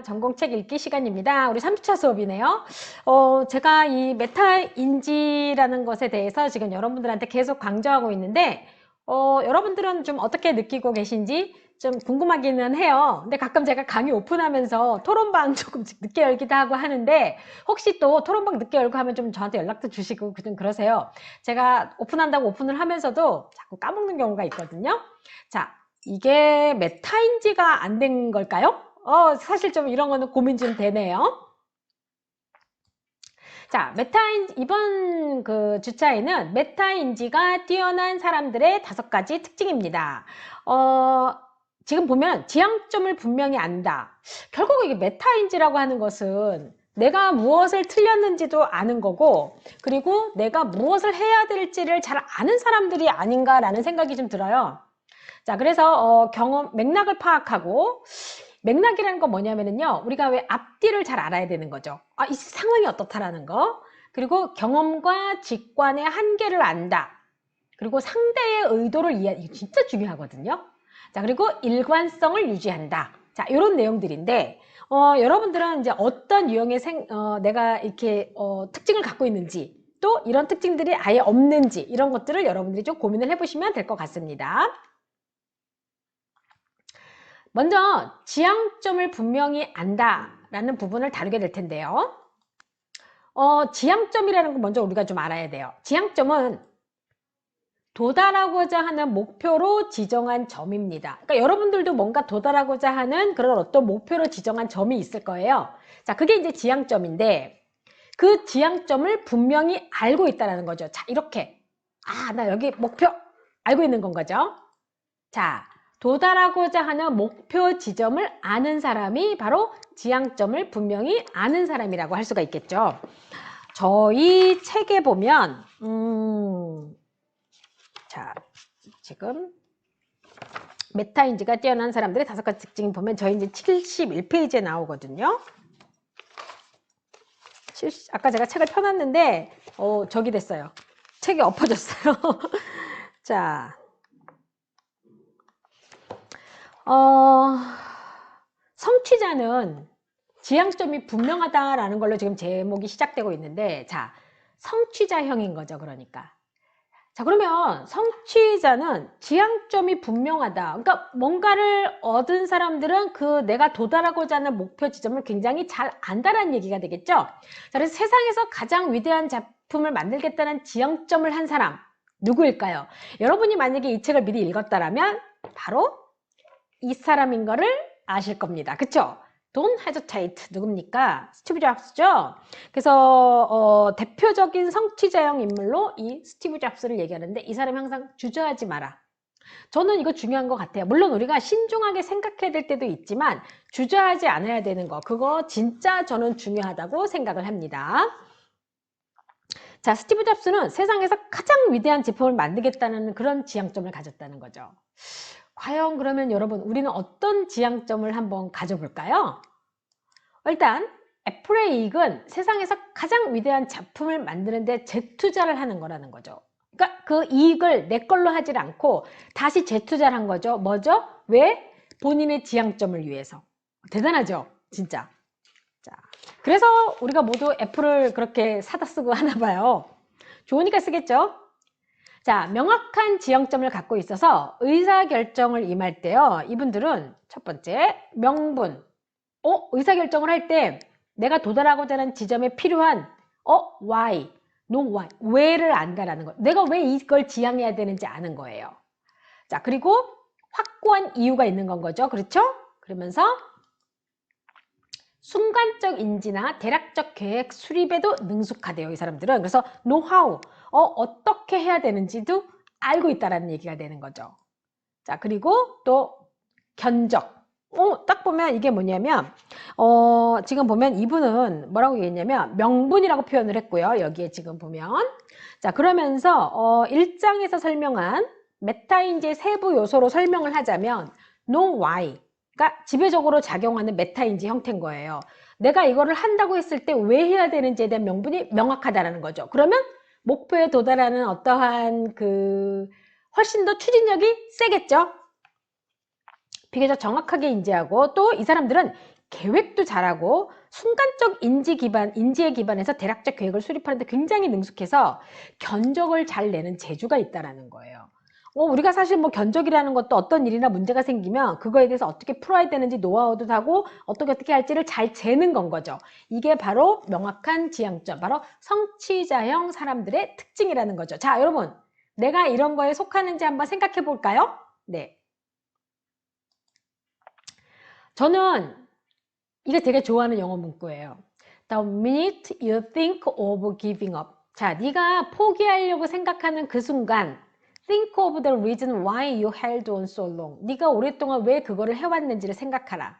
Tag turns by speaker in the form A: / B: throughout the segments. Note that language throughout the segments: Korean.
A: 전공책 읽기 시간입니다. 우리 3주차 수업이네요. 제가 이 메타인지라는 것에 대해서 지금 여러분들한테 계속 강조하고 있는데, 여러분들은 좀 어떻게 느끼고 계신지 좀 궁금하기는 해요. 근데 가끔 제가 강의 오픈하면서 토론방 조금 늦게 열기도 하고 하는데, 혹시 또 토론방 늦게 열고 하면 좀 저한테 연락도 주시고 좀 그러세요. 제가 오픈한다고 오픈을 하면서도 자꾸 까먹는 경우가 있거든요. 자, 이게 메타인지가 안 된 걸까요? 사실 좀 이런 거는 고민 좀 되네요. 자, 이번 그 주차에는 메타인지가 뛰어난 사람들의 5가지 특징입니다. 지금 보면 지향점을 분명히 안다. 결국 이게 메타인지라고 하는 것은 내가 무엇을 틀렸는지도 아는 거고, 그리고 내가 무엇을 해야 될지를 잘 아는 사람들이 아닌가라는 생각이 좀 들어요. 자, 그래서 맥락을 파악하고, 맥락이라는 건 뭐냐면요, 우리가 왜 앞뒤를 잘 알아야 되는 거죠. 이 상황이 어떻다라는 거. 그리고 경험과 직관의 한계를 안다. 그리고 상대의 의도를 이해하는, 이게 진짜 중요하거든요. 자, 그리고 일관성을 유지한다. 자, 이런 내용들인데, 여러분들은 이제 어떤 유형의 내가 이렇게 특징을 갖고 있는지, 또 이런 특징들이 아예 없는지, 이런 것들을 여러분들이 좀 고민을 해보시면 될 것 같습니다. 먼저 지향점을 분명히 안다라는 부분을 다루게 될 텐데요. 지향점이라는 거 먼저 우리가 좀 알아야 돼요. 지향점은 도달하고자 하는 목표로 지정한 점입니다. 그러니까 여러분들도 뭔가 도달하고자 하는 그런 어떤 목표로 지정한 점이 있을 거예요. 자, 그게 이제 지향점인데, 그 지향점을 분명히 알고 있다는 거죠. 자, 이렇게. 나 여기 목표 알고 있는 건 거죠. 자, 도달하고자 하는 목표 지점을 아는 사람이 바로 지향점을 분명히 아는 사람이라고 할 수가 있겠죠. 저희 책에 보면 자, 지금 메타인지가 뛰어난 사람들의 5가지 특징 보면 저희 이제 71페이지에 나오거든요. 아까 제가 책을 펴놨는데 저기 됐어요. 책이 엎어졌어요. 자, 성취자는 지향점이 분명하다라는 걸로 지금 제목이 시작되고 있는데, 자, 성취자형인 거죠, 그러니까. 자, 그러면 성취자는 지향점이 분명하다. 그러니까 뭔가를 얻은 사람들은 그 내가 도달하고자 하는 목표 지점을 굉장히 잘 안다라는 얘기가 되겠죠. 자, 그래서 세상에서 가장 위대한 작품을 만들겠다는 지향점을 한 사람, 누구일까요? 여러분이 만약에 이 책을 미리 읽었다라면 바로 이 사람인 거를 아실 겁니다. 그쵸? Don't hesitate. 누굽니까? 스티브 잡스죠? 그래서 대표적인 성취자형 인물로 이 스티브 잡스를 얘기하는데, 이 사람이 항상 주저하지 마라. 저는 이거 중요한 것 같아요. 물론 우리가 신중하게 생각해야 될 때도 있지만 주저하지 않아야 되는 거, 그거 진짜 저는 중요하다고 생각을 합니다. 자, 스티브 잡스는 세상에서 가장 위대한 제품을 만들겠다는 그런 지향점을 가졌다는 거죠. 과연 그러면 여러분, 우리는 어떤 지향점을 한번 가져볼까요? 일단 애플의 이익은 세상에서 가장 위대한 작품을 만드는데 재투자를 하는 거라는 거죠. 그러니까 그 이익을 내 걸로 하질 않고 다시 재투자를 한 거죠. 뭐죠? 왜? 본인의 지향점을 위해서. 대단하죠? 진짜. 자, 그래서 우리가 모두 애플을 그렇게 사다 쓰고 하나 봐요. 좋으니까 쓰겠죠? 자, 명확한 지향점을 갖고 있어서 의사결정을 임할 때요, 이분들은 첫 번째, 명분. 의사결정을 할 때 내가 도달하고자 하는 지점에 필요한 why, no why, 왜를 안다라는 거. 내가 왜 이걸 지향해야 되는지 아는 거예요. 자, 그리고 확고한 이유가 있는 건 거죠. 그렇죠? 그러면서 순간적 인지나 대략적 계획 수립에도 능숙하대요, 이 사람들은. 그래서 노하우, 어떻게 해야 되는지도 알고 있다라는 얘기가 되는 거죠. 자, 그리고 또 견적. 딱 보면 이게 뭐냐면, 지금 보면 이분은 뭐라고 얘기했냐면 명분이라고 표현을 했고요. 여기에 지금 보면. 자, 그러면서 1장에서 설명한 메타인지의 세부 요소로 설명을 하자면 know why가 지배적으로 작용하는 메타인지 형태인 거예요. 내가 이거를 한다고 했을 때 왜 해야 되는지에 대한 명분이 명확하다라는 거죠. 그러면 목표에 도달하는 어떠한 훨씬 더 추진력이 세겠죠. 비교적 정확하게 인지하고, 또 이 사람들은 계획도 잘하고 순간적 인지에 기반해서 대략적 계획을 수립하는데 굉장히 능숙해서 견적을 잘 내는 재주가 있다라는 거예요. 우리가 사실 뭐 견적이라는 것도 어떤 일이나 문제가 생기면 그거에 대해서 어떻게 풀어야 되는지 노하우도 하고 어떻게 할지를 잘 재는 건 거죠. 이게 바로 명확한 지향점, 바로 성취자형 사람들의 특징이라는 거죠. 자, 여러분, 내가 이런 거에 속하는지 한번 생각해 볼까요? 네. 저는 이거 되게 좋아하는 영어 문구예요. The minute you think of giving up. 자, 네가 포기하려고 생각하는 그 순간 think of the reason why you held on so long. 네가 오랫동안 왜 그거를 해왔는지를 생각하라.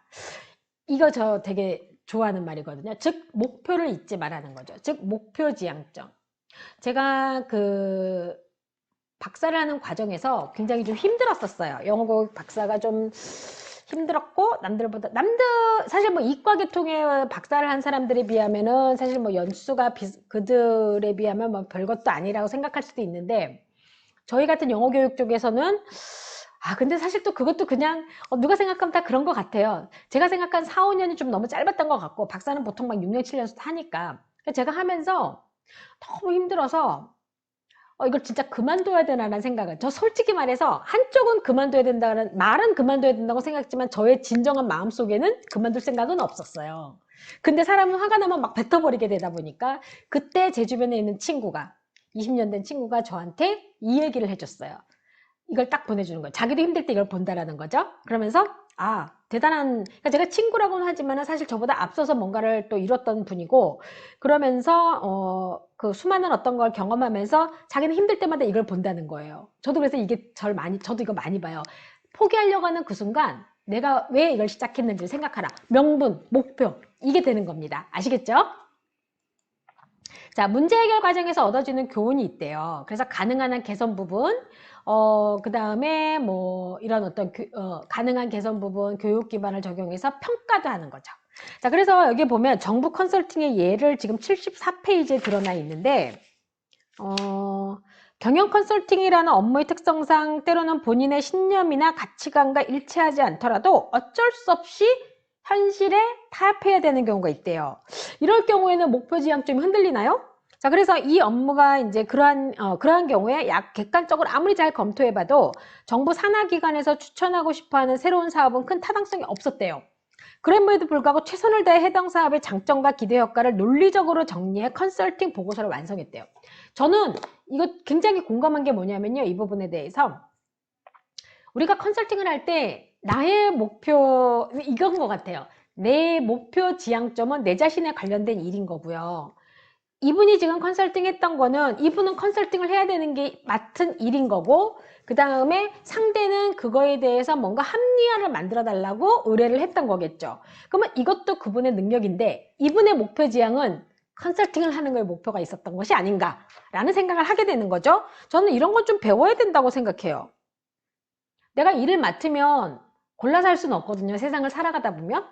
A: 이거 저 되게 좋아하는 말이거든요. 즉 목표를 잊지 말라는 거죠. 즉 목표 지향점. 제가 그 박사를 하는 과정에서 굉장히 좀 힘들었었어요. 영어고 박사가 좀 힘들었고 사실 뭐 이과 계통의 박사를 한 사람들에 비하면은 사실 뭐 연수가 그들에 비하면 뭐 별것도 아니라고 생각할 수도 있는데 저희 같은 영어 교육 쪽에서는 근데 사실 또 그것도 그냥 누가 생각하면 다 그런 것 같아요. 제가 생각한 4, 5년이 좀 너무 짧았던 것 같고 박사는 보통 막 6년, 7년 하니까 제가 하면서 너무 힘들어서 이걸 진짜 그만둬야 되나라는 생각을, 저 솔직히 말해서 한쪽은 그만둬야 된다는 말은 그만둬야 된다고 생각했지만 저의 진정한 마음속에는 그만둘 생각은 없었어요. 근데 사람은 화가 나면 막 뱉어버리게 되다 보니까 그때 제 주변에 있는 친구가 20년 된 친구가 저한테 이 얘기를 해줬어요. 이걸 딱 보내주는 거예요. 자기도 힘들 때 이걸 본다라는 거죠. 그러면서 대단한, 그러니까 제가 친구라고는 하지만 사실 저보다 앞서서 뭔가를 또 이뤘던 분이고, 그러면서 그 수많은 어떤 걸 경험하면서 자기는 힘들 때마다 이걸 본다는 거예요. 저도 그래서 저도 이거 많이 봐요. 포기하려고 하는 그 순간 내가 왜 이걸 시작했는지 생각하라. 명분, 목표, 이게 되는 겁니다. 아시겠죠? 자, 문제 해결 과정에서 얻어지는 교훈이 있대요. 그래서 가능한 한 개선 부분, 그 다음에 뭐 이런 어떤 가능한 개선 부분, 교육 기반을 적용해서 평가도 하는 거죠. 자, 그래서 여기 보면 정부 컨설팅의 예를 지금 74페이지에 드러나 있는데, 경영 컨설팅이라는 업무의 특성상 때로는 본인의 신념이나 가치관과 일치하지 않더라도 어쩔 수 없이 현실에 타협해야 되는 경우가 있대요. 이럴 경우에는 목표 지향점이 흔들리나요? 자, 그래서 이 업무가 이제 그러한 경우에 객관적으로 아무리 잘 검토해봐도 정부 산하기관에서 추천하고 싶어하는 새로운 사업은 큰 타당성이 없었대요. 그럼에도 불구하고 최선을 다해 해당 사업의 장점과 기대 효과를 논리적으로 정리해 컨설팅 보고서를 완성했대요. 저는 이거 굉장히 공감한 게 뭐냐면요. 이 부분에 대해서 우리가 컨설팅을 할 때 나의 목표, 이건 것 같아요. 내 목표 지향점은 내 자신에 관련된 일인 거고요. 이분이 지금 컨설팅 했던 거는 이분은 컨설팅을 해야 되는 게 맡은 일인 거고, 그 다음에 상대는 그거에 대해서 뭔가 합리화를 만들어 달라고 의뢰를 했던 거겠죠. 그러면 이것도 그분의 능력인데 이분의 목표 지향은 컨설팅을 하는 거에 목표가 있었던 것이 아닌가라는 생각을 하게 되는 거죠. 저는 이런 건 좀 배워야 된다고 생각해요. 내가 일을 맡으면 골라서 할 수는 없거든요. 세상을 살아가다 보면.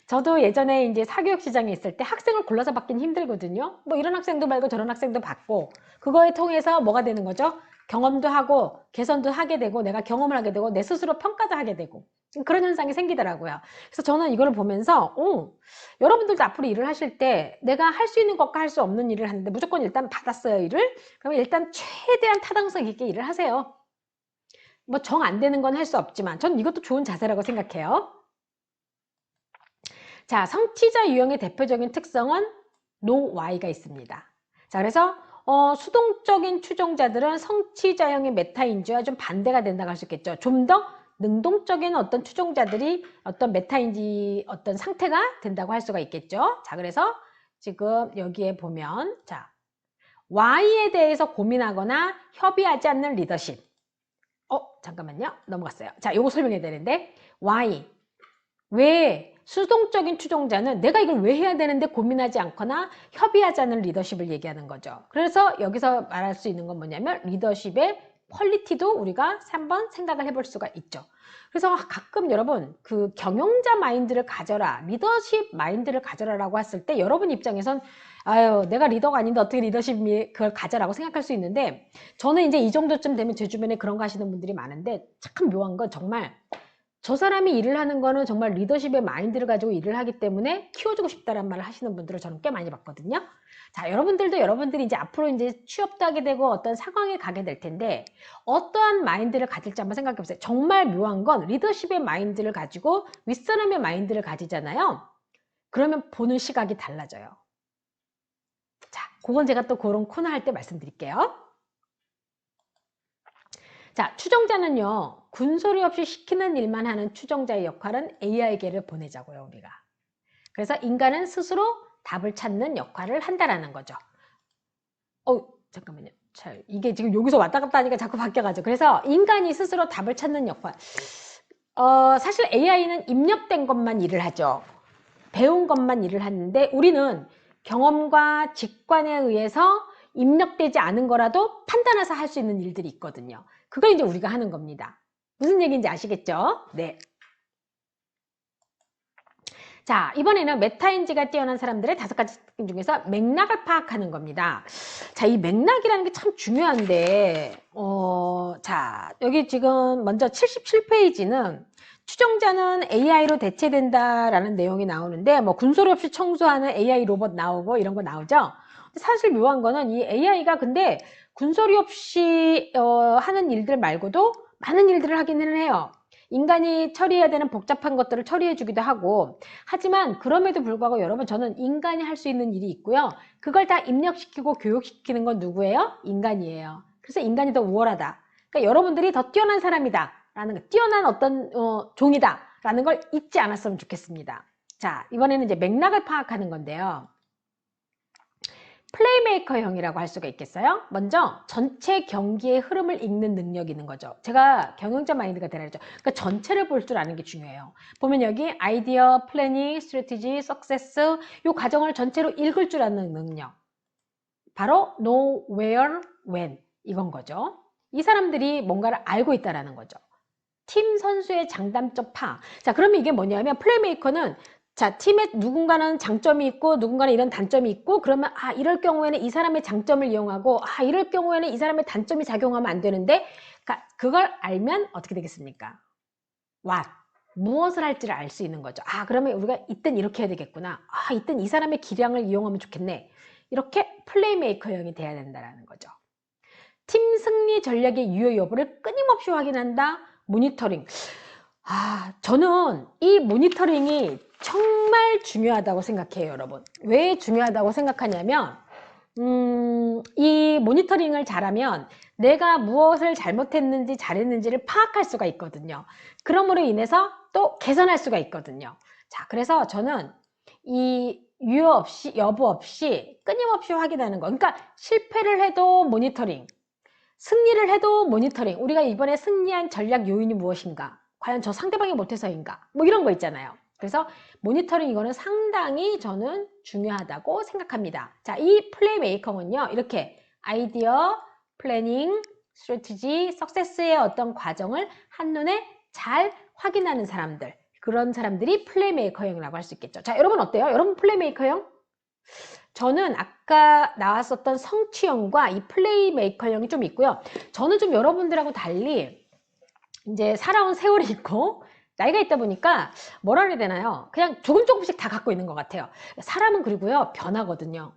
A: 저도 예전에 이제 사교육 시장에 있을 때 학생을 골라서 받긴 힘들거든요. 뭐 이런 학생도 말고 저런 학생도 받고, 그거에 통해서 뭐가 되는 거죠? 경험도 하고 개선도 하게 되고 내가 경험을 하게 되고 내 스스로 평가도 하게 되고 그런 현상이 생기더라고요. 그래서 저는 이거를 보면서 여러분들도 앞으로 일을 하실 때 내가 할 수 있는 것과 할 수 없는 일을 하는데 무조건 일단 받았어요, 일을. 그러면 일단 최대한 타당성 있게 일을 하세요. 뭐 정 안 되는 건 할 수 없지만 저는 이것도 좋은 자세라고 생각해요. 자, 성취자 유형의 대표적인 특성은 No Y가 있습니다. 자, 그래서 수동적인 추종자들은 성취자형의 메타인지와 좀 반대가 된다고 할 수 있겠죠. 좀 더 능동적인 어떤 추종자들이 어떤 메타인지 어떤 상태가 된다고 할 수가 있겠죠. 자, 그래서 지금 여기에 보면 자, Y에 대해서 고민하거나 협의하지 않는 리더십. 잠깐만요. 넘어갔어요. 자, 요거 설명해야 되는데 Y. 왜 수동적인 추종자는 내가 이걸 왜 해야 되는데 고민하지 않거나 협의하지 않는 리더십을 얘기하는 거죠. 그래서 여기서 말할 수 있는 건 뭐냐면 리더십의 퀄리티도 우리가 한번 생각을 해볼 수가 있죠. 그래서 가끔 여러분 그 경영자 마인드를 가져라, 리더십 마인드를 가져라라고 했을 때 여러분 입장에선 내가 리더가 아닌데 어떻게 리더십 그걸 가져라고 생각할 수 있는데, 저는 이제 이 정도쯤 되면 제 주변에 그런 거 하시는 분들이 많은데 참 묘한 건 정말 저 사람이 일을 하는 거는 정말 리더십의 마인드를 가지고 일을 하기 때문에 키워주고 싶다는 말을 하시는 분들을 저는 꽤 많이 봤거든요. 자, 여러분들도 여러분들이 이제 앞으로 이제 취업도 하게 되고 어떤 상황에 가게 될 텐데 어떠한 마인드를 가질지 한번 생각해 보세요. 정말 묘한 건 리더십의 마인드를 가지고 윗사람의 마인드를 가지잖아요. 그러면 보는 시각이 달라져요. 자, 그건 제가 또 그런 코너 할 때 말씀드릴게요. 자, 추종자는요, 군소리 없이 시키는 일만 하는 추종자의 역할은 AI계를 보내자고요, 우리가. 그래서 인간은 스스로 답을 찾는 역할을 한다라는 거죠. 잠깐만요. 잘, 이게 지금 여기서 왔다 갔다 하니까 자꾸 바뀌어가지고. 그래서 인간이 스스로 답을 찾는 역할. 사실 AI는 입력된 것만 일을 하죠. 배운 것만 일을 하는데 우리는 경험과 직관에 의해서 입력되지 않은 거라도 판단해서 할 수 있는 일들이 있거든요. 그걸 이제 우리가 하는 겁니다. 무슨 얘기인지 아시겠죠? 네. 자, 이번에는 메타인지가 뛰어난 사람들의 5가지 특징 중에서 맥락을 파악하는 겁니다. 자, 이 맥락이라는 게 참 중요한데, 자, 여기 지금 먼저 77페이지는 추종자는 AI로 대체된다라는 내용이 나오는데, 뭐 군소리 없이 청소하는 AI 로봇 나오고 이런 거 나오죠? 사실 묘한 거는 이 AI가 근데 군소리 없이 하는 일들 말고도 많은 일들을 하기는 해요. 인간이 처리해야 되는 복잡한 것들을 처리해 주기도 하고, 하지만 그럼에도 불구하고 여러분, 저는 인간이 할 수 있는 일이 있고요. 그걸 다 입력시키고 교육시키는 건 누구예요? 인간이에요. 그래서 인간이 더 우월하다. 그러니까 여러분들이 더 뛰어난 사람이다 라는 거, 뛰어난 어떤 종이다 라는 걸 잊지 않았으면 좋겠습니다. 자, 이번에는 이제 맥락을 파악하는 건데요. 플레이메이커형이라고 할 수가 있겠어요? 먼저 전체 경기의 흐름을 읽는 능력이 있는 거죠. 제가 경영자 마인드가 되라 그랬죠. 그러니까 전체를 볼 줄 아는 게 중요해요. 보면 여기 아이디어, 플래닝, 스트래티지, 석세스 이 과정을 전체로 읽을 줄 아는 능력. 바로 know, where, when 이건 거죠. 이 사람들이 뭔가를 알고 있다는 거죠. 팀 선수의 장단점 파. 자, 그러면 이게 뭐냐면 플레이메이커는 자, 팀에 누군가는 장점이 있고 누군가는 이런 단점이 있고 그러면 이럴 경우에는 이 사람의 장점을 이용하고 이럴 경우에는 이 사람의 단점이 작용하면 안 되는데 그러니까 그걸 알면 어떻게 되겠습니까? what, 무엇을 할지를 알 수 있는 거죠. 그러면 우리가 이땐 이렇게 해야 되겠구나. 이땐 이 사람의 기량을 이용하면 좋겠네. 이렇게 플레이메이커형이 돼야 된다는 거죠. 팀 승리 전략의 유효 여부를 끊임없이 확인한다. 모니터링. 저는 이 모니터링이 정말 중요하다고 생각해요, 여러분. 왜 중요하다고 생각하냐면 이 모니터링을 잘하면 내가 무엇을 잘못했는지 잘했는지를 파악할 수가 있거든요. 그러므로 인해서 또 개선할 수가 있거든요. 자, 그래서 저는 이 유효 없이, 여부 없이 끊임없이 확인하는 거. 그러니까 실패를 해도 모니터링, 승리를 해도 모니터링. 우리가 이번에 승리한 전략 요인이 무엇인가? 과연 저 상대방이 못해서인가? 뭐 이런 거 있잖아요. 그래서 모니터링 이거는 상당히 저는 중요하다고 생각합니다. 자, 이 플레이메이커는요. 이렇게 아이디어, 플래닝, 스트래티지, 석세스의 어떤 과정을 한눈에 잘 확인하는 사람들. 그런 사람들이 플레이메이커형이라고 할 수 있겠죠. 자, 여러분 어때요? 여러분 플레이메이커형? 저는 아까 나왔었던 성취형과 이 플레이메이커형이 좀 있고요. 저는 좀 여러분들하고 달리 이제 살아온 세월이 있고 나이가 있다 보니까 뭐라 그래야 되나요? 그냥 조금씩 다 갖고 있는 것 같아요. 사람은 그리고요 변하거든요.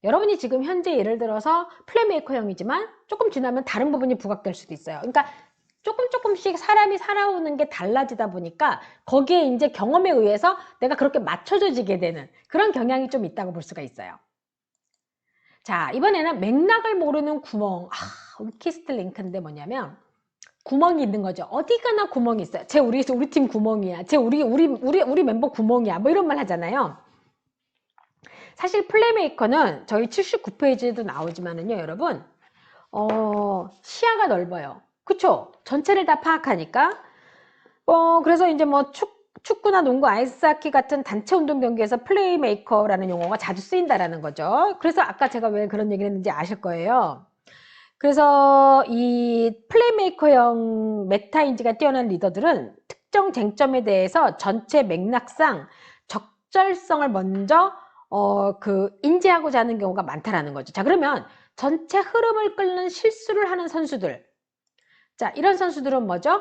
A: 여러분이 지금 현재 예를 들어서 플레이메이커형이지만 조금 지나면 다른 부분이 부각될 수도 있어요. 그러니까 조금씩 사람이 살아오는 게 달라지다 보니까 거기에 이제 경험에 의해서 내가 그렇게 맞춰져지게 되는 그런 경향이 좀 있다고 볼 수가 있어요. 자, 이번에는 맥락을 모르는 구멍. 위키스트 링크인데 뭐냐면 구멍이 있는 거죠. 어디 가나 구멍이 있어요. 우리 팀 구멍이야. 우리 멤버 구멍이야. 뭐 이런 말 하잖아요. 사실 플레이메이커는 저희 79페이지에도 나오지만은요, 여러분, 시야가 넓어요. 그쵸? 전체를 다 파악하니까. 그래서 이제 뭐 축구나 농구, 아이스하키 같은 단체 운동 경기에서 플레이메이커라는 용어가 자주 쓰인다라는 거죠. 그래서 아까 제가 왜 그런 얘기를 했는지 아실 거예요. 그래서 이 플레이메이커형 메타인지가 뛰어난 리더들은 특정 쟁점에 대해서 전체 맥락상 적절성을 먼저 인지하고자 하는 경우가 많다라는 거죠. 자, 그러면 전체 흐름을 끄는 실수를 하는 선수들. 자, 이런 선수들은 뭐죠?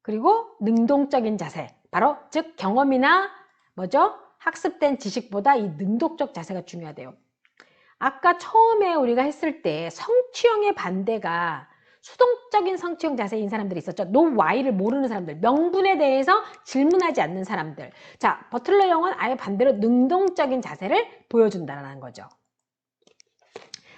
A: 그리고 능동적인 자세, 바로 즉 경험이나 뭐죠? 학습된 지식보다 이 능동적 자세가 중요하대요. 아까 처음에 우리가 했을 때 성취형의 반대가 수동적인 성취형 자세인 사람들이 있었죠. no why를 모르는 사람들, 명분에 대해서 질문하지 않는 사람들. 자, 버틀러 형은 아예 반대로 능동적인 자세를 보여준다는 거죠.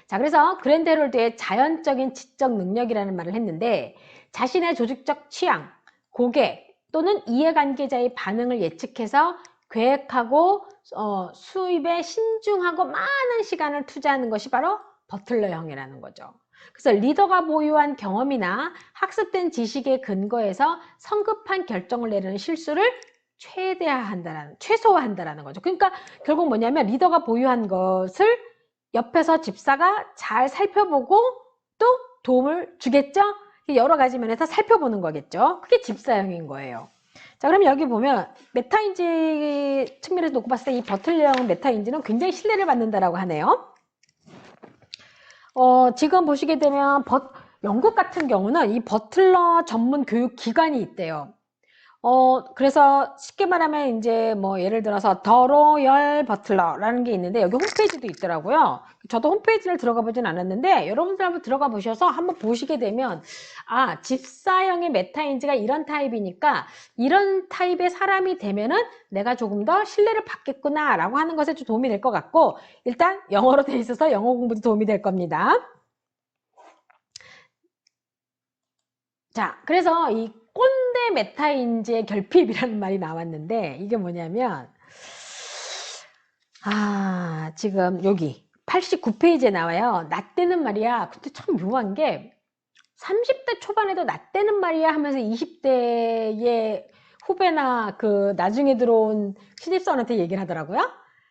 A: 자, 그래서 그랜드 헤롤드의 자연적인 지적 능력이라는 말을 했는데, 자신의 조직적 취향, 고객 또는 이해관계자의 반응을 예측해서 계획하고 수입에 신중하고 많은 시간을 투자하는 것이 바로 버틀러형이라는 거죠. 그래서 리더가 보유한 경험이나 학습된 지식에 근거해서 성급한 결정을 내리는 실수를 최소화한다라는 거죠. 그러니까 결국 뭐냐면 리더가 보유한 것을 옆에서 집사가 잘 살펴보고 또 도움을 주겠죠? 여러 가지 면에서 살펴보는 거겠죠. 그게 집사형인 거예요. 자, 그럼 여기 보면 메타인지 측면에서 놓고 봤을 때 이 버틀러형 메타인지는 굉장히 신뢰를 받는다라고 하네요. 지금 보시게 되면 영국 같은 경우는 이 버틀러 전문 교육 기관이 있대요. 그래서 쉽게 말하면 이제 뭐 예를 들어서 더 로열 버틀러라는 게 있는데 여기 홈페이지도 있더라고요. 저도 홈페이지를 들어가 보진 않았는데 여러분들 한번 들어가 보셔서 한번 보시게 되면 아, 집사형의 메타인지가 이런 타입이니까 이런 타입의 사람이 되면은 내가 조금 더 신뢰를 받겠구나 라고 하는 것에 좀 도움이 될 것 같고, 일단 영어로 돼 있어서 영어 공부도 도움이 될 겁니다. 자, 그래서 이 꼰대 메타인지의 결핍이라는 말이 나왔는데 이게 뭐냐면 지금 여기 89페이지에 나와요. 나 때는 말이야. 근데 참 묘한 게 30대 초반에도 나 때는 말이야 하면서 20대의 후배나 그 나중에 들어온 신입사원한테 얘기를 하더라고요.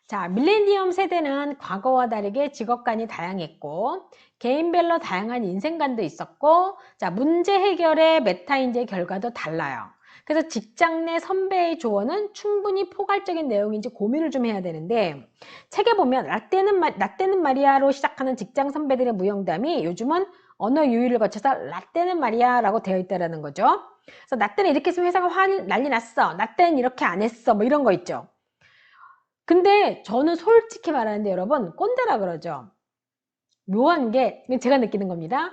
A: 자, 밀레니엄 세대는 과거와 다르게 직업관이 다양했고 개인별로 다양한 인생관도 있었고, 자, 문제 해결의 메타인지의 결과도 달라요. 그래서 직장 내 선배의 조언은 충분히 포괄적인 내용인지 고민을 좀 해야 되는데, 책에 보면 나 때는 말이야로 시작하는 직장 선배들의 무용담이 요즘은 언어 유희를 거쳐서 라떼는 말이야 라고 되어 있다는 거죠. 그래서 나 때는 이렇게 해서 회사가 난리 났어, 나 때는 이렇게 안 했어, 뭐 이런 거 있죠. 근데 저는 솔직히 말하는데 여러분, 꼰대라 그러죠. 묘한 게 제가 느끼는 겁니다.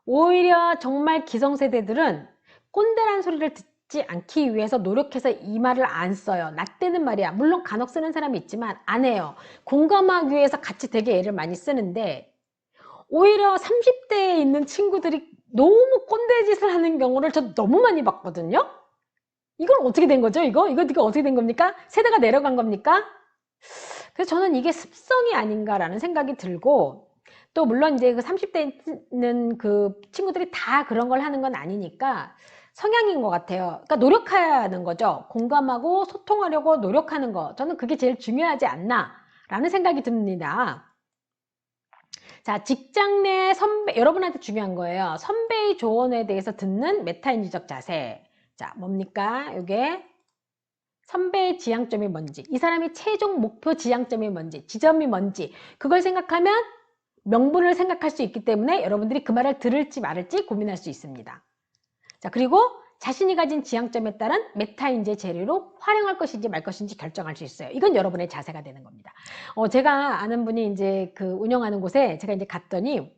A: 오히려 정말 기성세대들은 꼰대란 소리를 듣지 않기 위해서 노력해서 이 말을 안 써요. 나 때는 말이야. 물론 간혹 쓰는 사람이 있지만 안 해요. 공감하기 위해서 같이 되게 애를 많이 쓰는데, 오히려 30대에 있는 친구들이 너무 꼰대 짓을 하는 경우를 저 너무 많이 봤거든요. 이건 어떻게 된 거죠? 이거 어떻게 된 겁니까? 세대가 내려간 겁니까? 그래서 저는 이게 습성이 아닌가라는 생각이 들고, 또 물론 이제 그 30대에 있는 그 친구들이 다 그런 걸 하는 건 아니니까 성향인 것 같아요. 그러니까 노력하는 거죠. 공감하고 소통하려고 노력하는 거. 저는 그게 제일 중요하지 않나 라는 생각이 듭니다. 자, 직장 내 선배, 여러분한테 중요한 거예요. 선배의 조언에 대해서 듣는 메타인지적 자세. 자, 뭡니까? 이게 선배의 지향점이 뭔지, 이 사람의 최종 목표 지향점이 뭔지, 지점이 뭔지, 그걸 생각하면 명분을 생각할 수 있기 때문에 여러분들이 그 말을 들을지 말을지 고민할 수 있습니다. 자, 그리고 자신이 가진 지향점에 따른 메타인지의 재료로 활용할 것인지 말 것인지 결정할 수 있어요. 이건 여러분의 자세가 되는 겁니다. 제가 아는 분이 이제 그 운영하는 곳에 제가 이제 갔더니,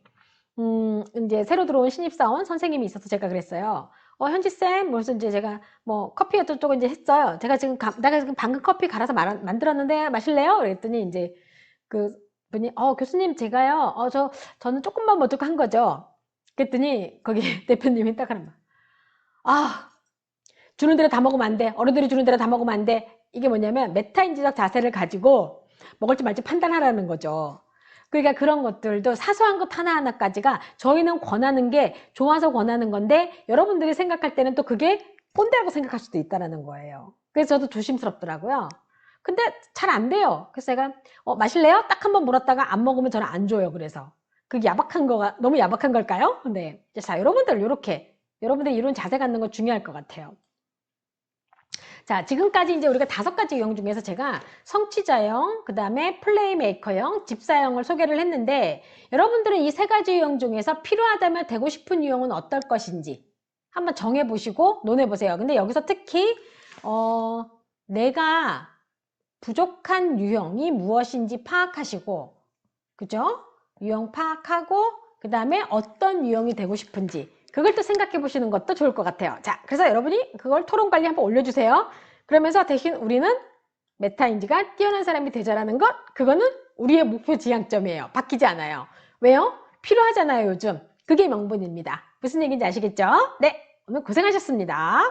A: 이제 새로 들어온 신입사원 선생님이 있어서 제가 그랬어요. 현지쌤, 그래서 이제 제가 뭐 커피 어쩌고 이제 했어요. 제가 지금, 내가 지금 방금 커피 갈아서 만들었는데 마실래요? 그랬더니 이제 그 분이, 교수님, 제가요, 저는 조금만 먼저 한 거죠. 그랬더니 거기 대표님이 딱 하는 말. 주는 대로 다 먹으면 안 돼. 어른들이 주는 대로 다 먹으면 안 돼. 이게 뭐냐면 메타인지적 자세를 가지고 먹을지 말지 판단하라는 거죠. 그러니까 그런 것들도 사소한 것 하나하나까지가 저희는 권하는 게 좋아서 권하는 건데 여러분들이 생각할 때는 또 그게 꼰대라고 생각할 수도 있다는 거예요. 그래서 저도 조심스럽더라고요. 근데 잘 안 돼요. 그래서 제가 마실래요? 딱 한 번 물었다가 안 먹으면 저는 안 줘요. 그래서 그게 야박한 거가 너무 야박한 걸까요? 네. 자, 여러분들 이렇게 여러분들 이런 자세 갖는 거 중요할 것 같아요. 자, 지금까지 이제 우리가 5가지 유형 중에서 제가 성취자형, 그 다음에 플레이메이커형, 집사형을 소개를 했는데 여러분들은 이 3가지 유형 중에서 필요하다면 되고 싶은 유형은 어떨 것인지 한번 정해보시고 논해보세요. 근데 여기서 특히 내가 부족한 유형이 무엇인지 파악하시고, 그죠? 유형 파악하고 그 다음에 어떤 유형이 되고 싶은지 그걸 또 생각해 보시는 것도 좋을 것 같아요. 자, 그래서 여러분이 그걸 토론 관리 한번 올려주세요. 그러면서 대신 우리는 메타인지가 뛰어난 사람이 되자라는 것, 그거는 우리의 목표 지향점이에요. 바뀌지 않아요. 왜요? 필요하잖아요, 요즘. 그게 명분입니다. 무슨 얘기인지 아시겠죠? 네, 오늘 고생하셨습니다.